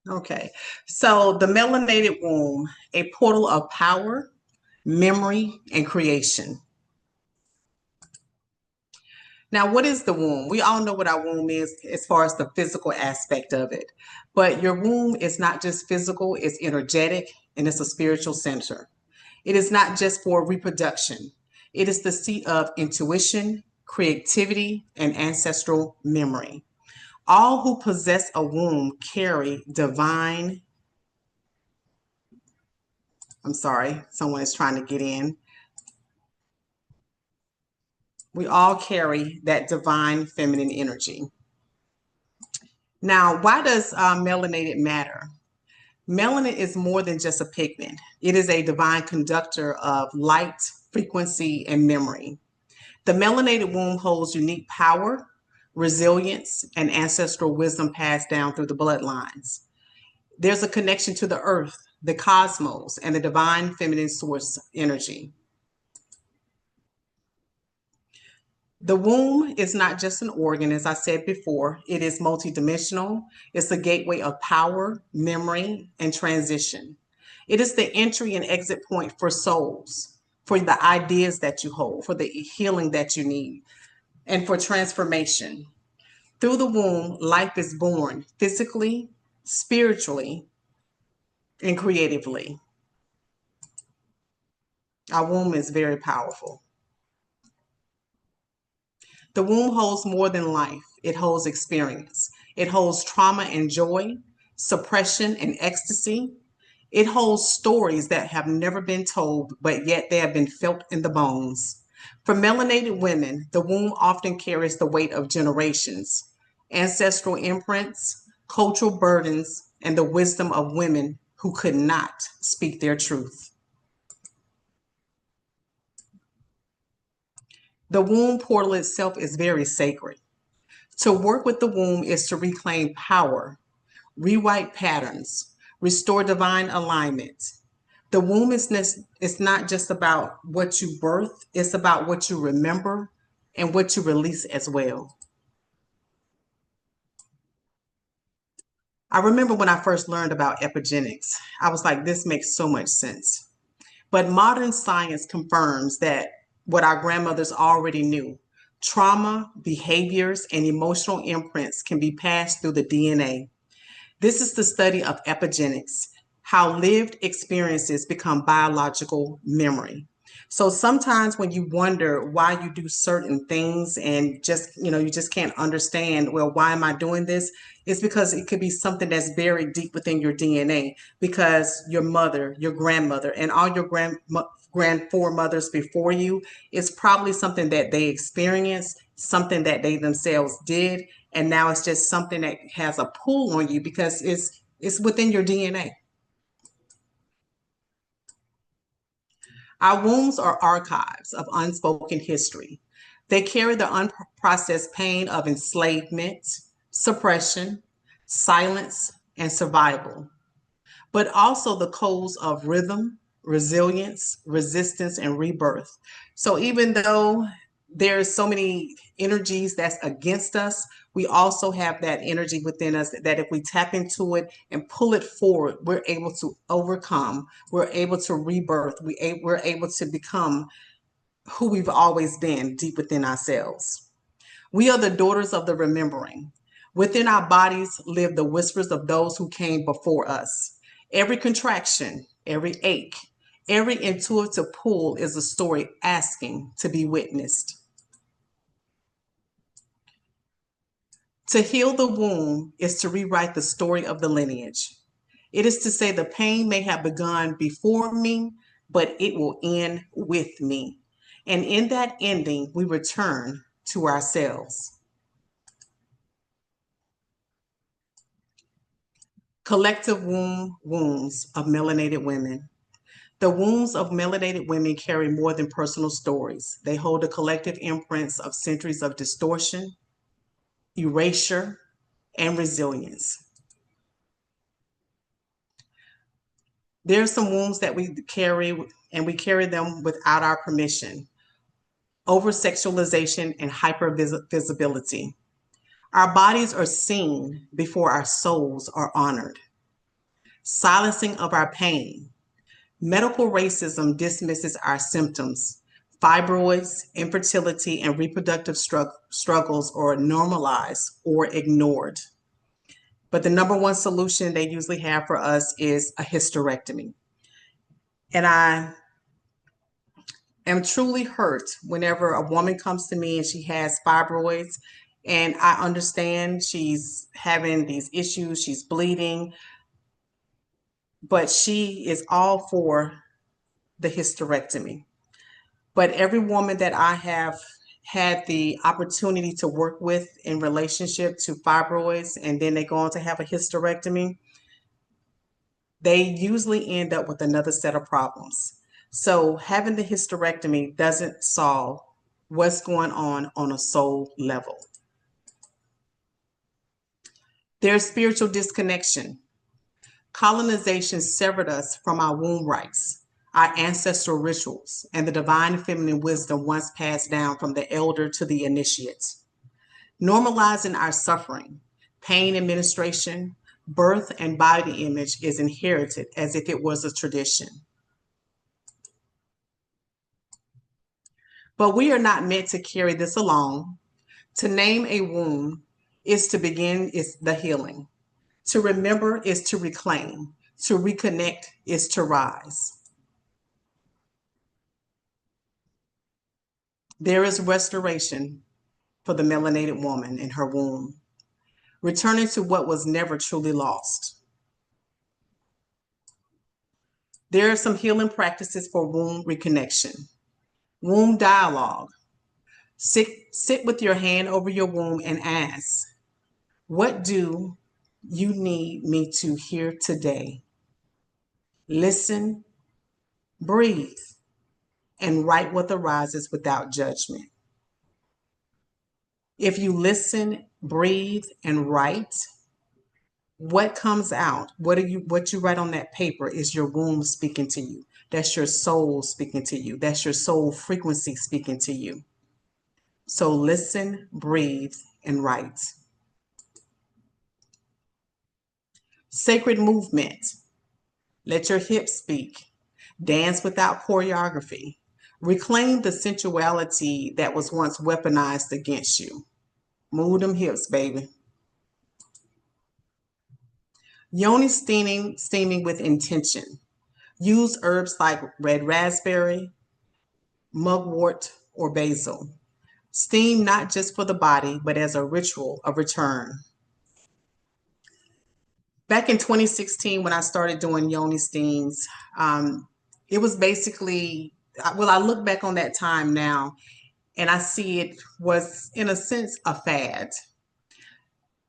Okay. So the melanated womb, a portal of power, memory, and creation. Now, what is the womb? We all know what our womb is as far as the physical aspect of it. But your womb is not just physical, it's energetic and it's a spiritual center. It is not just for reproduction, it is the seat of intuition, creativity, and ancestral memory. All who possess a womb carry divine, I'm sorry, someone is trying to get in. We all carry that divine feminine energy. Now, why does melanated matter? Melanin is more than just a pigment. It is a divine conductor of light, frequency, and memory. The melanated womb holds unique power, resilience, and ancestral wisdom passed down through the bloodlines. There's a connection to the earth, the cosmos, and the divine feminine source energy. The womb is not just an organ, as I said before, it is multidimensional. It's a gateway of power, memory, and transition. It is the entry and exit point for souls, for the ideas that you hold, for the healing that you need, and for transformation. Through the womb, life is born physically, spiritually, and creatively. Our womb is very powerful. The womb holds more than life, it holds experience. It holds trauma and joy, suppression and ecstasy. It holds stories that have never been told, but yet they have been felt in the bones. For melanated women, the womb often carries the weight of generations, ancestral imprints, cultural burdens, and the wisdom of women who could not speak their truth. The womb portal itself is very sacred. To work with the womb is to reclaim power, rewrite patterns, restore divine alignment. The womb is not just about what you birth, it's about what you remember and what you release as well. I remember when I first learned about epigenetics, I was like, this makes so much sense. But modern science confirms that what our grandmothers already knew, trauma, behaviors, and emotional imprints can be passed through the DNA. This is the study of epigenetics, how lived experiences become biological memory. So sometimes when you wonder why you do certain things and you just can't understand, well, why am I doing this? It's because it could be something that's buried deep within your DNA because your mother, your grandmother, and all your grand foremothers before you, it's probably something that they experienced, something that they themselves did, and now it's just something that has a pull on you because it's within your DNA. Our wombs are archives of unspoken history. They carry the unprocessed pain of enslavement, suppression, silence, and survival, but also the codes of rhythm, resilience, resistance, and rebirth. So even though there's so many energies that's against us, we also have that energy within us that if we tap into it and pull it forward, we're able to overcome, we're able to rebirth, we're able to become who we've always been deep within ourselves. We are the daughters of the remembering. Within our bodies live the whispers of those who came before us. Every contraction, every ache, every intuitive pull is a story asking to be witnessed. To heal the womb is to rewrite the story of the lineage. It is to say the pain may have begun before me, but it will end with me. And in that ending, we return to ourselves. Collective wounds of melanated women. The wounds of melanated women carry more than personal stories. They hold the collective imprints of centuries of distortion, erasure, and resilience. There are some wounds that we carry, and we carry them without our permission. Over sexualization and hyper visibility. Our bodies are seen before our souls are honored. silencing of our pain. Medical racism dismisses our symptoms. Fibroids, infertility, and reproductive struggles are normalized or ignored. But the number one solution they usually have for us is a hysterectomy. And I am truly hurt whenever a woman comes to me and she has fibroids, and I understand she's having these issues, she's bleeding, but she is all for the hysterectomy. But every woman that I have had the opportunity to work with in relationship to fibroids, and then they go on to have a hysterectomy, they usually end up with another set of problems. So having the hysterectomy doesn't solve what's going on a soul level. There's spiritual disconnection. Colonization severed us from our womb rights, our ancestral rituals, and the divine feminine wisdom once passed down from the elder to the initiates. Normalizing our suffering, pain administration, birth, and body image is inherited as if it was a tradition. But we are not meant to carry this alone. To name a wound is to begin is the healing. To remember is to reclaim. To reconnect is to rise. There is restoration for the melanated woman in her womb, returning to what was never truly lost. There are some healing practices for womb reconnection. Womb dialogue. Sit with your hand over your womb and ask, what do you need me to hear today? Listen, breathe, and write what arises without judgment. If you listen, breathe, and write, what comes out, what you write on that paper is your womb speaking to you. That's your soul speaking to you. That's your soul frequency speaking to you. So listen, breathe, and write. Sacred movement. Let your hips speak. Dance without choreography. Reclaim the sensuality that was once weaponized against you. Move them hips, baby. Yoni steaming with intention. Use herbs like red raspberry, mugwort, or basil. Steam not just for the body, but as a ritual of return. Back in 2016, when I started doing yoni steams, it was basically, well, I look back on that time now and I see it was, in a sense, a fad.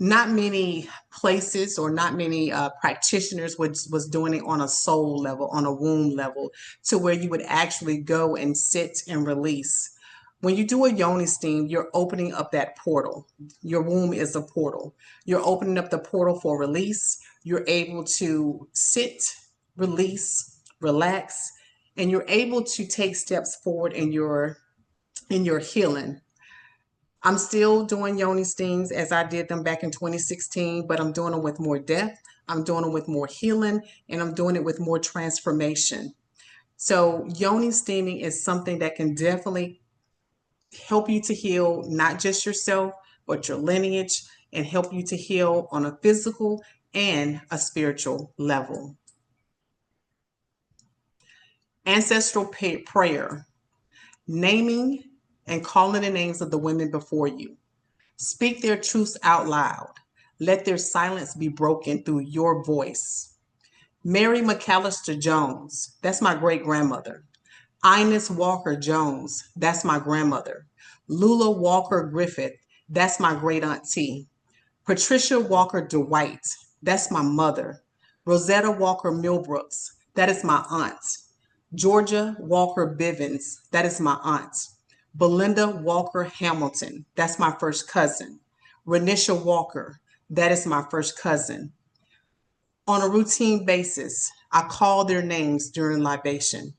Not many places or not many practitioners was doing it on a soul level, on a womb level, to where you would actually go and sit and release. When you do a yoni steam, you're opening up that portal. Your womb is a portal. You're opening up the portal for release. You're able to sit, release, relax, and you're able to take steps forward in your healing. I'm still doing yoni steams as I did them back in 2016, but I'm doing them with more depth. I'm doing them with more healing, and I'm doing it with more transformation. So yoni steaming is something that can definitely help you to heal not just yourself, but your lineage, and help you to heal on a physical and a spiritual level. Ancestral prayer, naming and calling the names of the women before you. Speak their truths out loud. Let their silence be broken through your voice. Mary McAllister Jones, that's my great grandmother. Ines Walker Jones, that's my grandmother. Lula Walker Griffith, that's my great auntie. Patricia Walker Dwight, that's my mother. Rosetta Walker Milbrooks, that is my aunt. Georgia Walker Bivens, that is my aunt. Belinda Walker Hamilton, that's my first cousin. Renisha Walker, that is my first cousin. On a routine basis, I call their names during libation.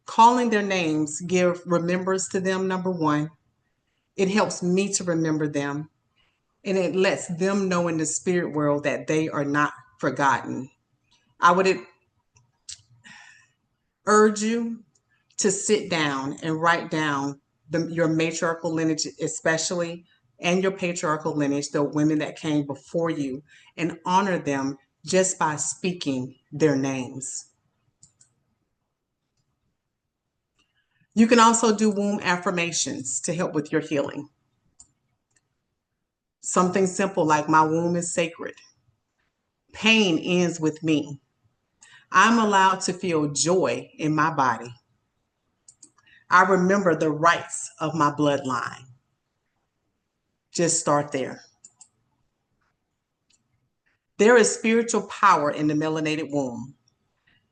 Calling their names give remembrance to them, number one. It helps me to remember them, and it lets them know in the spirit world that they are not forgotten. I would urge you to sit down and write down your matriarchal lineage, especially, and your patriarchal lineage, the women that came before you, and honor them just by speaking their names. You can also do womb affirmations to help with your healing. Something simple like my womb is sacred. Pain ends with me. I'm allowed to feel joy in my body. I remember the rights of my bloodline. Just start there. There is spiritual power in the melanated womb.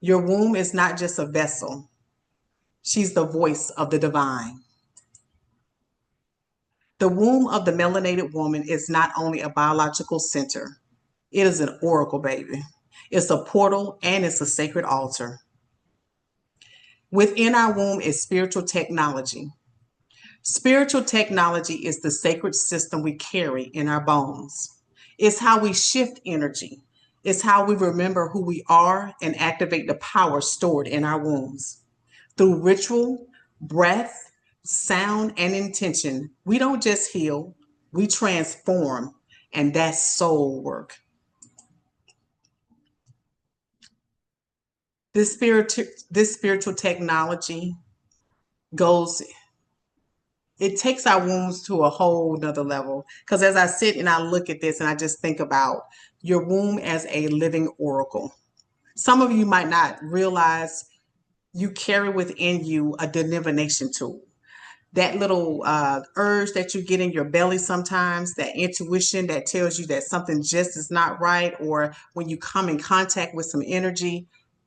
Your womb is not just a vessel. She's the voice of the divine. The womb of the melanated woman is not only a biological center, it is an oracle, baby. It's a portal and it's a sacred altar. Within our womb is spiritual technology. Spiritual technology is the sacred system we carry in our bones. It's how we shift energy. It's how we remember who we are and activate the power stored in our wombs. Through ritual, breath, sound, and intention, we don't just heal, we transform, and that's soul work. This spiritual technology goes, it takes our wombs to a whole nother level. Because as I sit and I look at this and I just think about your womb as a living oracle. Some of you might not realize you carry within you a divination tool. That little urge that you get in your belly sometimes, that intuition that tells you that something just is not right, or when you come in contact with some energy,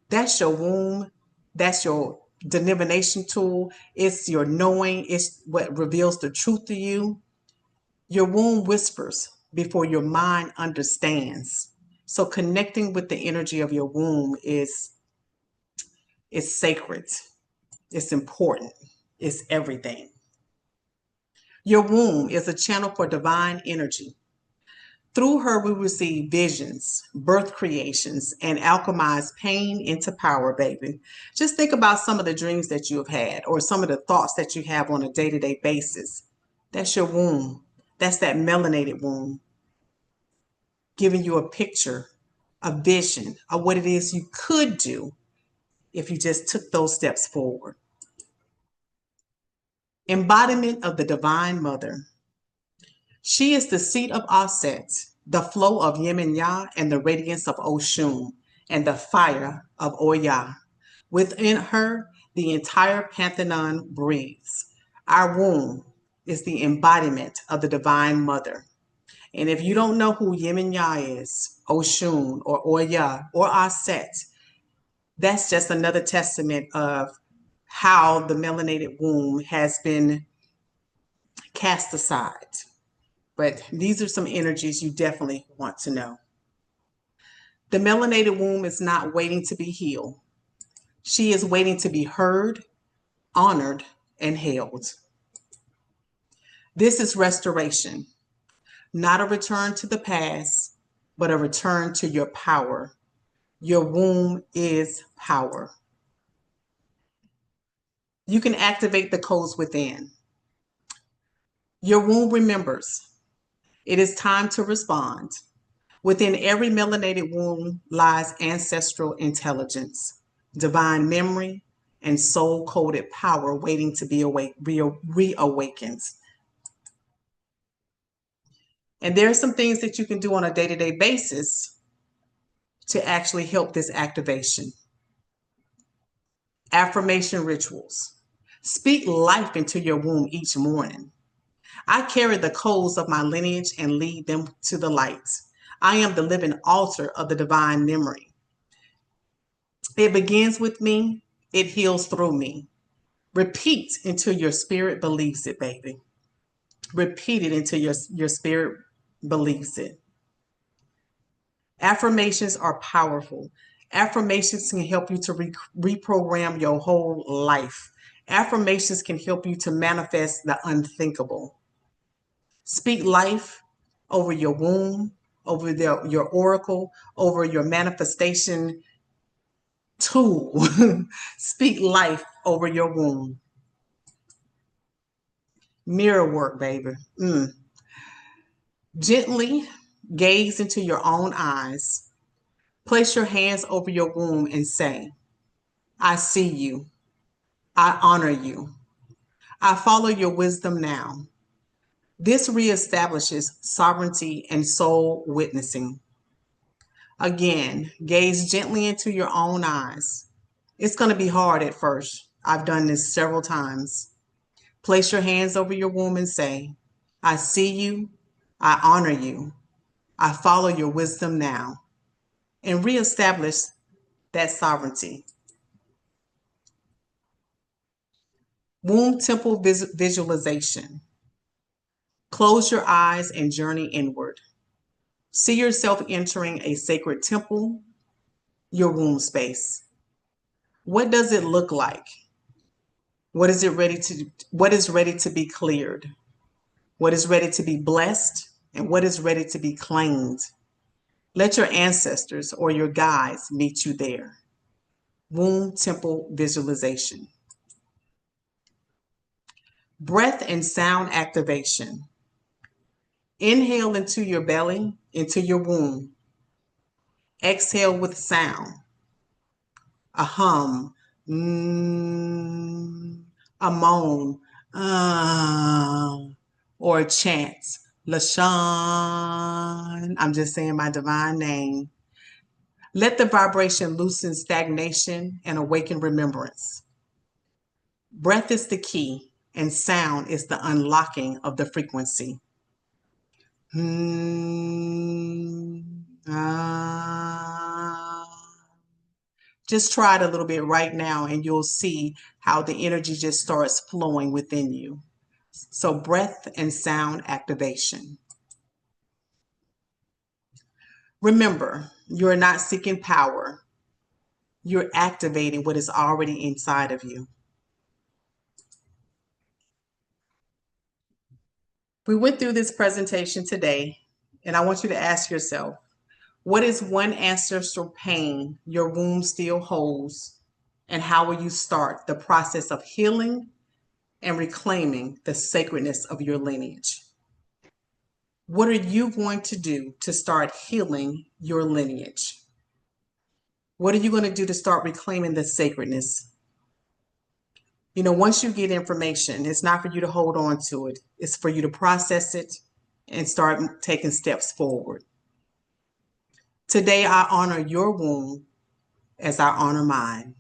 that's your womb. That's your divination tool. It's your knowing. It's what reveals the truth to you. Your womb whispers before your mind understands. So connecting with the energy of your womb is sacred. It's important. It's everything. Your womb is a channel for divine energy. Through her, we receive visions, birth creations, and alchemize pain into power, baby. Just think about some of the dreams that you have had or some of the thoughts that you have on a day to day basis. That's your womb. That's that melanated womb, giving you a picture, a vision of what it is you could do if you just took those steps forward. Embodiment of the Divine Mother. She is the seat of Aset, the flow of Yemenya and the radiance of Oshun, and the fire of Oya. Within her, the entire pantheon breathes. Our womb is the embodiment of the Divine Mother. And if you don't know who Yemenya is, Oshun or Oya or Aset, that's just another testament of how the melanated womb has been cast aside. But these are some energies you definitely want to know. The melanated womb is not waiting to be healed. She is waiting to be heard, honored, and held. This is restoration, not a return to the past, but a return to your power. Your womb is power. You can activate the codes within. Your womb remembers. It is time to respond. Within every melanated womb lies ancestral intelligence, divine memory, and soul coded power waiting to be reawakened. And there are some things that you can do on a day to day basis to actually help this activation. Affirmation rituals. Speak life into your womb each morning. I carry the codes of my lineage and lead them to the light. I am the living altar of the divine memory. It begins with me, it heals through me. Repeat until your spirit believes it, baby. Repeat it until your spirit believes it. Affirmations are powerful. Affirmations can help you to reprogram your whole life. Affirmations can help you to manifest the unthinkable. Speak life over your womb, over your oracle, over your manifestation Two, speak life over your womb. Mirror work, baby. Gently gaze into your own eyes. Place your hands over your womb and say, I see you. I honor you. I follow your wisdom now. This reestablishes sovereignty and soul witnessing. Again, gaze gently into your own eyes. It's going to be hard at first. I've done this several times. Place your hands over your womb and say, I see you. I honor you. I follow your wisdom now. And reestablish that sovereignty. Womb temple visualization. Close your eyes and journey inward. See yourself entering a sacred temple, your womb space. What does it look like? What is ready to be cleared? What is ready to be blessed? And what is ready to be claimed? Let your ancestors or your guides meet you there. Womb temple visualization. Breath and sound activation. Inhale into your belly, into your womb. Exhale with sound. A hum, a moan, or a chant. LaShun, I'm just saying my divine name. Let the vibration loosen stagnation and awaken remembrance. Breath is the key, and sound is the unlocking of the frequency. Just try it a little bit right now, and you'll see how the energy just starts flowing within you. So breath and sound activation. Remember, you're not seeking power. You're activating what is already inside of you. We went through this presentation today, and I want you to ask yourself, what is one ancestral pain your womb still holds, and how will you start the process of healing and reclaiming the sacredness of your lineage? What are you going to do to start healing your lineage? What are you going to do to start reclaiming the sacredness? You know, once you get information, it's not for you to hold on to it. It's for you to process it and start taking steps forward. Today, I honor your womb as I honor mine.